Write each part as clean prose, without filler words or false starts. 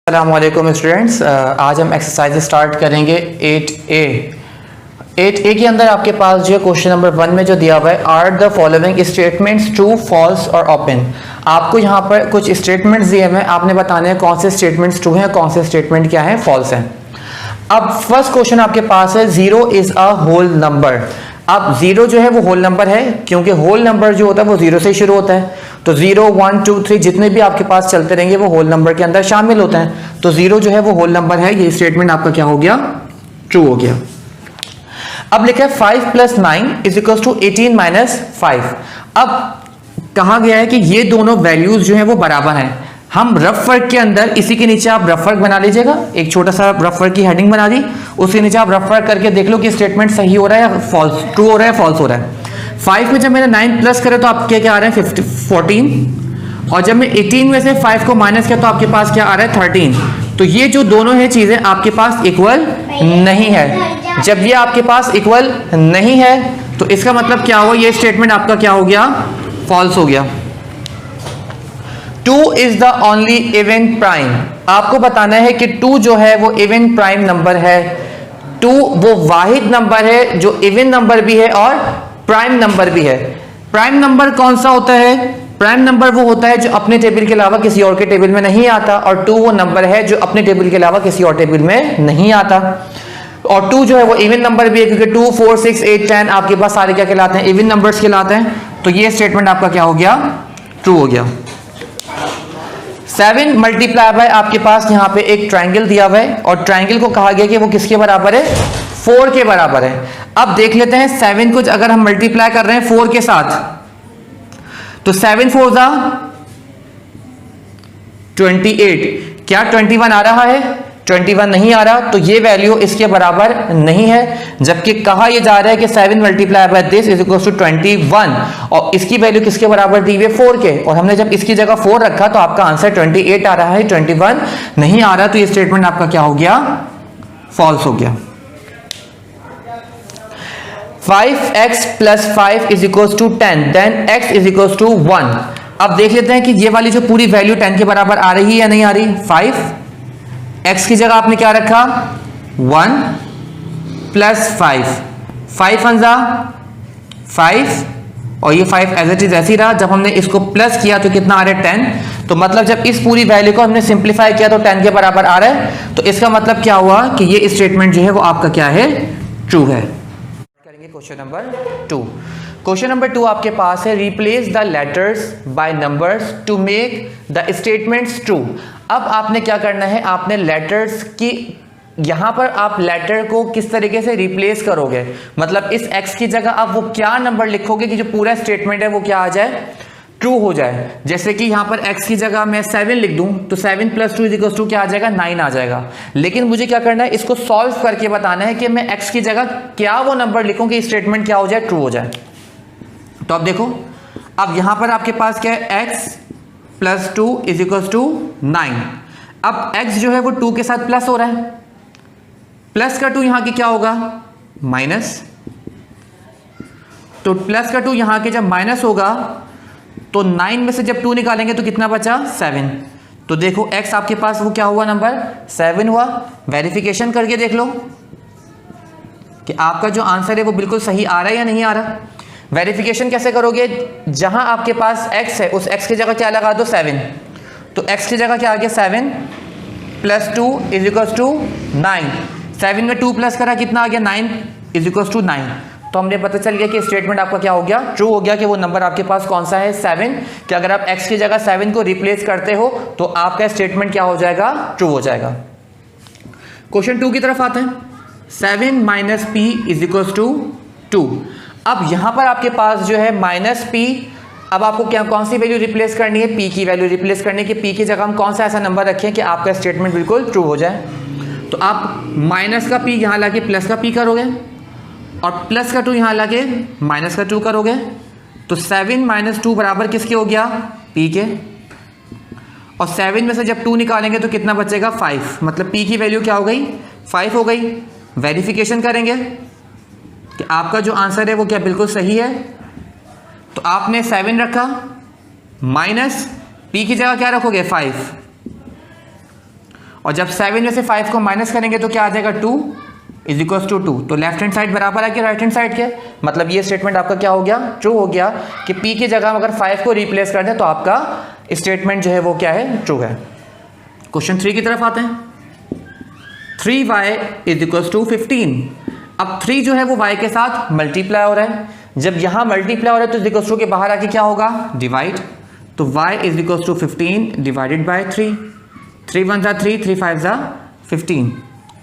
अस्सलाम वालेकुम स्टूडेंट्स, आज हम एक्सरसाइज स्टार्ट करेंगे 8A के अंदर आपके पास जो है क्वेश्चन नंबर 1 में जो दिया हुआ है, are the following statements true, false और ओपन। आपको यहाँ पर कुछ स्टेटमेंट्स दिए हुए हैं, आपने बताने हैं कौन से स्टेटमेंट्स ट्रू हैं, कौन से स्टेटमेंट क्या है फॉल्स हैं। अब फर्स्ट क्वेश्चन आपके पास है 0 इज अ होल नंबर। अब 0 जो है वो होल नंबर है, क्योंकि होल नंबर जो होता है वो 0 से शुरू होता है, तो 0 1 2 3 जितने भी आपके पास चलते रहेंगे वो होल नंबर के अंदर शामिल होते हैं। तो 0 जो है वो होल नंबर है, ये स्टेटमेंट आपका क्या हो गया, ट्रू हो गया। अब लिखा है 5 + 9 = 18 - 5। अब कहा गया है कि ये दोनों वैल्यूज जो है वो बराबर हैं। हम रफ वर्क के अंदर इसी के नीचे आप रफ वर्क बना लीजिएगा, एक छोटा सा रफ वर्क की हेडिंग बना दी, उसके नीचे आप रफ वर्क करके देख लो कि स्टेटमेंट सही हो रहा है या फॉल्स, ट्रू हो रहा है फॉल्स हो रहा है। 5 में जब मैंने 9 प्लस करे तो आपके क्या आ रहे हैं 14, और जब मैं 18 में से 5 को माइनस किया तो आपके पास क्या आ रहा है 13। तो ये जो दोनों है चीजें आपके पास इक्वल नहीं है। जब ये आपके पास इक्वल नहीं है तो इसका मतलब क्या हुआ, ये स्टेटमेंट आपका क्या हो गया, फॉल्स हो गया। 2 is the only even prime. आपको बताना है कि 2 जो है वो इवन प्राइम नंबर है। 2 वो वाहिद नंबर है जो इवन नंबर भी है और प्राइम नंबर भी है। प्राइम नंबर कौन सा होता है, प्राइम नंबर वो होता है जो अपने टेबल के अलावा किसी और के टेबल में नहीं आता, और 2 वो नंबर है जो अपने टेबल के अलावा किसी और टेबल में नहीं आता। और 2 जो है वो इवन नंबर भी है, क्योंकि 2 4 6 8 10 आपके पास सारे क्या कहलाते हैं, इवन नंबर्स कहलाते हैं। तो ये स्टेटमेंट आपका क्या हो गया, ट्रू हो गया। 7 मल्टीप्लाई बाय आपके पास यहाँ पे एक ट्रायंगल दिया हुआ है, और ट्रायंगल को कहा गया कि वो किसके बराबर है, 4 के बराबर है। अब देख लेते हैं 7 को अगर हम मल्टीप्लाई कर रहे हैं 4 के साथ, तो 7 4 ज़ा 28। क्या 21 आ रहा है, 21 नहीं आ रहा, तो ये वैल्यू इसके बराबर नहीं है। जबकि कहा यह जा रहा है कि 7 मल्टीप्लाई बाय दिस = 21, और इसकी वैल्यू किसके बराबर दी हुई है, 4 के, और हमने जब इसकी जगह 4 रखा तो आपका आंसर 28 आ रहा है, 21 नहीं आ रहा। तो ये स्टेटमेंट आपका क्या हो गया, फॉल्स हो गया। 5x + 5 = 10, then x = 1। अब देख लेते हैं कि ये वाली जो पूरी वैल्यू 10 के बराबर आ रही है या नहीं आ रही। 5 x की जगह आपने क्या रखा, 1 + 5, 5 × 5, और ये 5 एज इट इज ऐसे ही रहा। जब हमने इसको प्लस किया तो कितना आ रहा है 10। तो मतलब जब इस पूरी वैल्यू को हमने सिंप्लीफाई किया तो 10 के बराबर आ रहा है। तो इसका मतलब क्या हुआ कि ये स्टेटमेंट जो है वो आपका क्या है, ट्रू है। करेंगे क्वेश्चन नंबर 2। क्वेश्चन नंबर 2 आपके पास है, replace the letters by numbers to make the statements true. अब आपने क्या करना है, आपने लेटर्स की, यहां पर आप लेटर को किस तरीके से रिप्लेस करोगे, मतलब इस x की जगह आप वो क्या नंबर लिखोगे कि जो पूरा स्टेटमेंट है वो क्या आ जाए, ट्रू हो जाए। जैसे कि यहां पर x की जगह मैं 7 लिख दूं तो 7 + 2 = क्या आ जाएगा, 9 आ जाएगा। लेकिन मुझे क्या करना है, इसको सॉल्व करके बताना है कि मैं x की जगह क्या वो नंबर लिखूं कि स्टेटमेंट क्या हो जाए, ट्रू हो जाए। तो अब देखो, अब यहां पर आपके पास क्या है, x + 2 = 9। अब x जो है वो 2 के साथ प्लस हो रहा है, प्लस का 2 यहां की क्या होगा, माइनस। तो प्लस का 2 यहां के जब माइनस होगा तो 9 में से जब 2 निकालेंगे तो कितना बचा, 7। तो देखो x आपके पास वो क्या हुआ, नंबर 7 हुआ। वेरिफिकेशन करके देख लो कि आपका जो आंसर है वो बिल्कुल सही आ रहा है या नहीं आ रहा। वेरिफिकेशन कैसे करोगे, जहां आपके पास x है उस x की जगह क्या लगा दो, 7। तो x की जगह क्या आ गया, 7 + 2 = 9। 7 में 2 प्लस करा कितना आ गया, 9 = 9। तो हमने पता चल गया कि स्टेटमेंट आपका क्या हो गया, ट्रू हो गया, कि वो नंबर आपके पास कौन सा है, 7। कि अगर आप x की जगह 7 को रिप्लेस करते हो तो आपका स्टेटमेंट क्या हो जाएगा, ट्रू हो जाएगा। क्वेश्चन 2 की तरफ आते हैं। 7 - p = 2। अब यहां पर आपके पास जो है -p, अब आपको क्या, कौन सी वैल्यू रिप्लेस करनी है, p की वैल्यू रिप्लेस करनी है। कि p की जगह हम कौन सा ऐसा नंबर रखें कि आपका स्टेटमेंट बिल्कुल ट्रू हो जाए। तो आप माइनस का p यहां लाके प्लस का p करोगे, और प्लस का 2 यहां लाके माइनस का 2 करोगे। तो 7 - 2 बराबर किसके हो गया, p के, और 7 में से जब 2 निकालेंगे तो कितना बचेगा, 5। मतलब p की वैल्यू क्या हो गई, 5 हो गई। वेरिफिकेशन करेंगे कि आपका जो आंसर है वो क्या बिल्कुल सही है। तो आपने 7 रखा, माइनस p की जगह क्या रखोगे, 5, और जब 7 में से 5 को माइनस करेंगे तो क्या आ जाएगा 2 इज इक्वल टू 2। तो लेफ्ट हैंड साइड बराबर है कि राइट हैंड साइड के, मतलब ये स्टेटमेंट आपका क्या हो गया, ट्रू हो गया कि p की जगह अगर 5 को रिप्लेस कर दें तो आपका स्टेटमेंट जो है वो क्या है, ट्रू है। क्वेश्चन 3 की तरफ आते हैं। 3y is equal to 15। अब 3 जो है वो y के साथ मल्टीप्लाई हो रहा है, जब यहाँ मल्टीप्लाई हो रहा है तो इज इक्वल टू के बाहर आके क्या होगा, डिवाइड। तो y is equal to 15 divided by 3। 3 1 जा 3, 3 5 जा 15।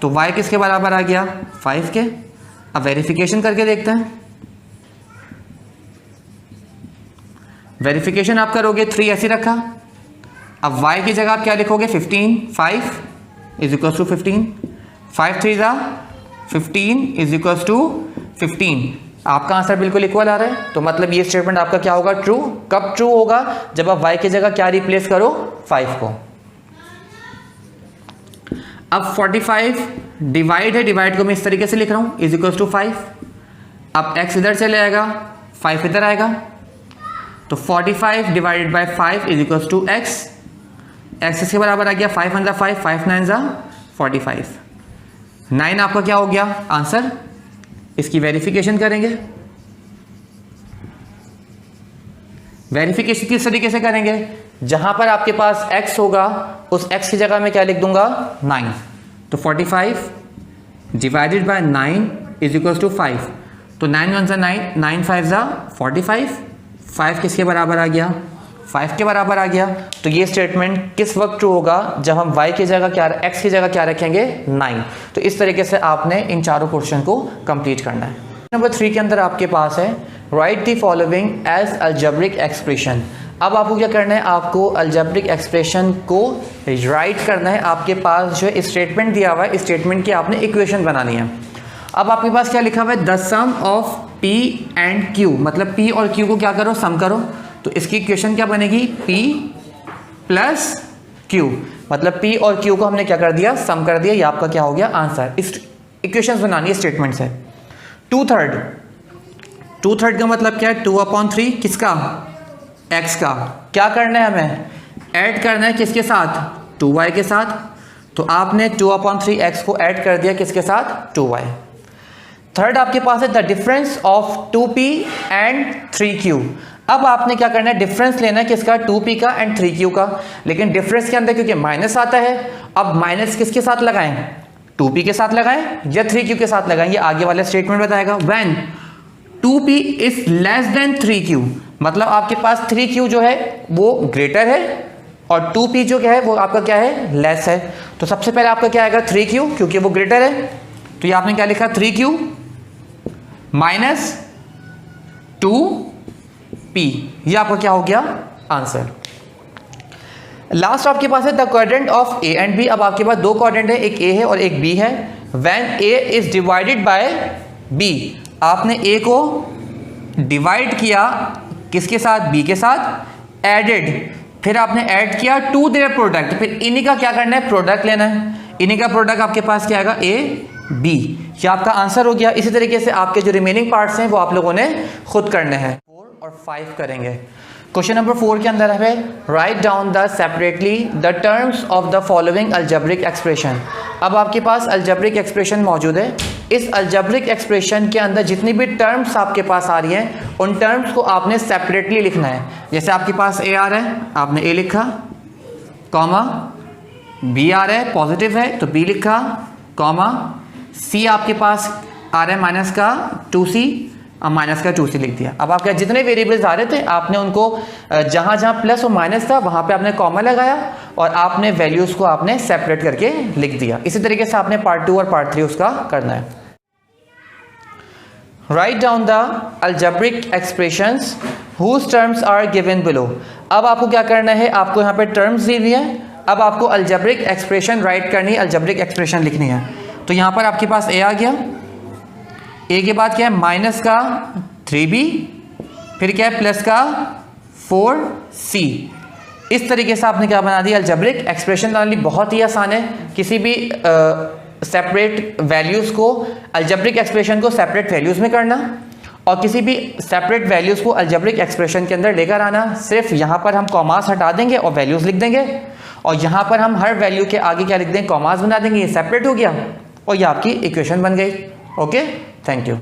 तो y किसके बराबर आ गया, 5 के। अब वेरिफिकेशन करके देखते हैं। वेरिफिकेशन आप करोगे, 3 ऐसे रखा। अब y की जगह आप क्या लिखोगे, 15, 5 इज इक्वल टू 15। 5 3 जा 15 इज इक्वल टू 15। आपका आंसर बिल्कुल इक्वल आ रहा है, तो मतलब ये स्टेटमेंट आपका क्या होगा, ट्रू। कब ट्रू होगा, जब आप y की जगह क्या रिप्लेस करो, 5 को। अब 45 डिवाइड है, डिवाइड को मैं इस तरीके से लिख रहा हूं, इज इक्वल टू 5। अब x इधर चले आएगा, 5 इधर आएगा, तो 45 divided by 5 is equal to x। x इसके बराबर आ गया 5 1 5, 5 9 45। 9 आपका क्या हो गया आंसर। इसकी वेरिफिकेशन करेंगे। वेरिफिकेशन किस तरीके से करेंगे, जहां पर आपके पास x होगा उस x की जगह मैं क्या लिख दूंगा, 9। तो 45 divided by 9 is equal to 5। तो 9 1 जा 9, 9 5 जा 45। 5 किसके बराबर आ गया, 5 के बराबर आ गया। तो ये स्टेटमेंट किस वक्त ट्रू होगा, जब हम y की जगह क्या, x की जगह क्या रखेंगे, 9। तो इस तरीके से आपने इन चारों पोर्शन को कंप्लीट करना है। नंबर 3 के अंदर आपके पास है write the following as algebraic expression. अब आपको क्या करना है, आपको अलजेब्रिक एक्सप्रेशन को राइट करना है। आपके पास जो स्टेटमेंट दिया हुआ है, इस स्टेटमेंट की आपने इक्वेशन बनानी है। अब आपके पास क्या लिखा हुआ है, the sum of p and q, मतलब p और q को क्या करो, सम करो। तो इसकी इक्वेशन क्या बनेगी, p प्लस q, मतलब p और q को हमने क्या कर दिया, सम कर दिया। ये आपका क्या हो गया आंसर। इस इक्वेशन बनानी है स्टेटमेंट से। 2/3 का मतलब क्या है, 2/3 किसका, x का। क्या करना है हमें, ऐड करना है किसके साथ, 2y के साथ। तो आपने 2/3 x को ऐड कर दिया किसके साथ, 2y। थर्ड आपके पास है the difference of 2p and 3q। अब आपने क्या करना है, डिफरेंस लेना है किसका, 2p का एंड 3q का। लेकिन डिफरेंस के अंदर क्योंकि माइनस आता है, अब माइनस किसके साथ लगाएं, 2p के साथ लगाएं या 3q के साथ लगाएं, ये आगे वाला स्टेटमेंट बताएगा। When 2p is less than 3q, मतलब आपके पास 3q जो है वो ग्रेटर है और 2p जो क्या है वो आपका क्या है, लेस है। तो सबसे पहले आपका क्या आएगा, 3q, क्योंकि वो ग्रेटर है। तो ये आपने क्या लिखा, 3q माइनस 2p, ये आपका क्या हो गया आंसर। लास्ट आपके पास है the quadrant of a and b। अब आपके पास दो क्वाड्रेंट है, एक a है और एक b है। When a is divided by b, आपने a को डिवाइड किया किसके साथ, b के साथ, एडेड, फिर आपने ऐड किया टू देयर प्रोडक्ट, फिर इन्हीं का क्या करना है, प्रोडक्ट लेना है। इन्हीं का प्रोडक्ट आपके पास क्या आएगा, a b, ये आपका आंसर हो गया। इसी तरीके से आपके जो रिमेनिंग पार्ट्स हैं वो आप लोगों ने खुद करने हैं। 4 और 5 करेंगे। क्वेश्चन नंबर 4 के अंदर है write down the separately the terms of the following algebraic expression. अब आपके पास अलजेब्रिक एक्सप्रेशन मौजूद है। इस अलजेब्रिक एक्सप्रेशन के अंदर जितनी भी टर्म्स आपके पास आ रही हैं उन टर्म्स को आपने सेपरेटली लिखना है। जैसे आपके पास a आ रहा है, आपने a लिखा, कॉमा, b आ रहा है पॉजिटिव है तो b लिखा, कॉमा, c आपके पास आ रहा है माइनस का 2c, अब माइनस का 2c लिख दिया। अब आपके जितने वेरिएबल्स आ रहे थे आपने उनको जहां जहां प्लस और माइनस था वहां पे आपने कॉमा लगाया और आपने वैल्यूज को आपने सेपरेट करके लिख दिया। इसी तरीके से आपने पार्ट 2 और पार्ट 3 उसका करना है। Write down the algebraic expressions whose terms are given below. अब आपको क्या करना है, आपको यहाँ पे टर्म्स दी हुई है। अब आपको अलजेब्रिक एक्सप्रेशन राइट करनी है, अलजेब्रिक एक्सप्रेशन लिखनी है। तो यहाँ पर आपके पास a आ गया, a के बाद क्या है, माइनस का 3b, फिर क्या है प्लस का 4c। इस तरीके से आपने क्या बना दिया, अलजेब्रिक एक्सप्रेशन बनानी। बहुत ही आसान है, किसी भी सेपरेट वैल्यूज़ को, अलजेब्रिक एक्सप्रेशन को सेपरेट वैल्यूज़ में करना और किसी भी सेपरेट वैल्यूज़ को अलजेब्रिक एक्सप्रेशन के अंदर लेकर आना। सिर्फ यहाँ पर हम कॉमास हटा देंगे और वैल्यूज़ लिख देंगे और यहाँ पर हम हर वैल्यू के आगे क्या लिख दें, कॉमास बना देंगे, ये सेपरेट हो गया और ये आपकी इक्वेशन बन गई। Okay, thank you.